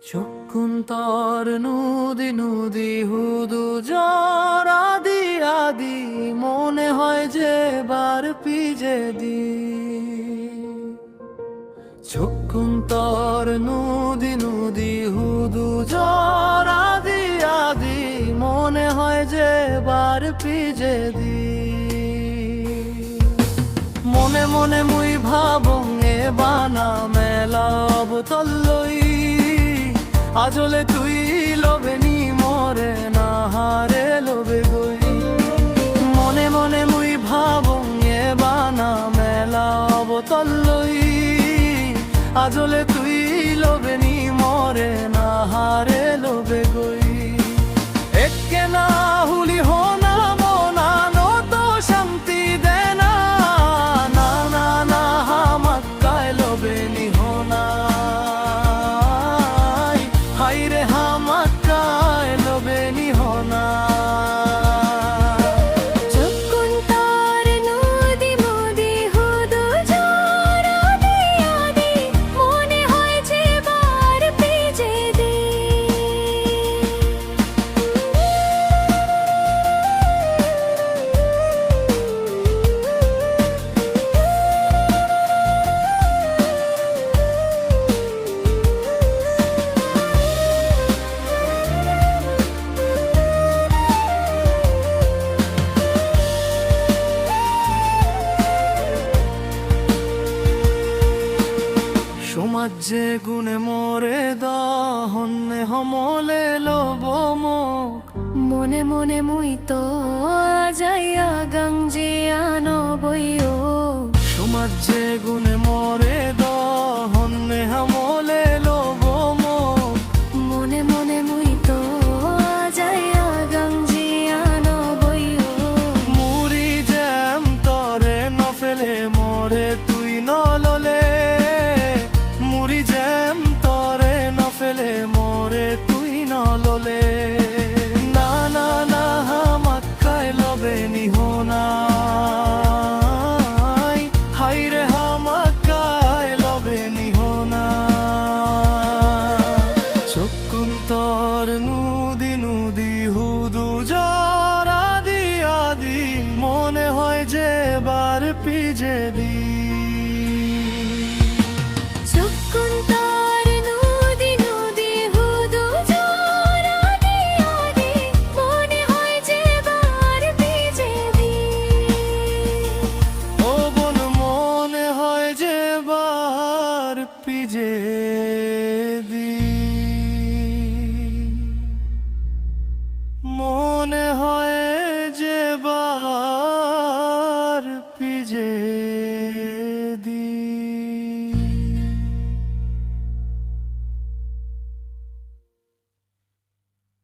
চক্ষুন্তর নদী নদী হুদু জ্বর আদি আদি মনে হয় যে বার পিজে দি চক্ষুন্তর নদী নদী হুদু জ্বর আদি আদি মনে হয় যে বার পিজে দি মনে মনে মুই ভাবঙে বানা মেলা অবতল্লই আজলে তুই লোভেনি মরে না হারে লোভে গই মনে মনে মুই ভাবঙে বানা মেলা অবতল্লই আজলে তুই লোভেনি মরে না হারে লোভে গই একে না হুলি হোনা মনা নত শান্তি দে না না না না হামাক্কায় লোভেনি হোনা হাইরে হামাক্কায় লোভেনি হোনা সমাজে গুণে মরে দহনে হমলে লোভ মুখ মনে মনে মুই তো যাইয়া গঞ্জিয়ানো বইও সমাজে গুণে মরে দহনে হমলে লোভ মুখ মনে মনে মুই তো যাইয়া গঞ্জিয়ানো বইও মুড়ি জ্যাম তরে নফেলে মরে তুই নললে মুড়ি জ্যাম তরে নফেলে মরে তুই নললে না না না হামাক্কায় লোভেনি হোনা হাইরে হামাক্কায় লোভেনি হোনা চক্ষুন্তর নদী নদী হুদু জ্বর আদি আদি মনে হয় যে বার পিজে দি চক্ষুন্তর নদী নদী হুদু জ্বর আদি আদি মনে হয় যে বার ভিজে দি ও বোন মনে হয় যে বার পিজে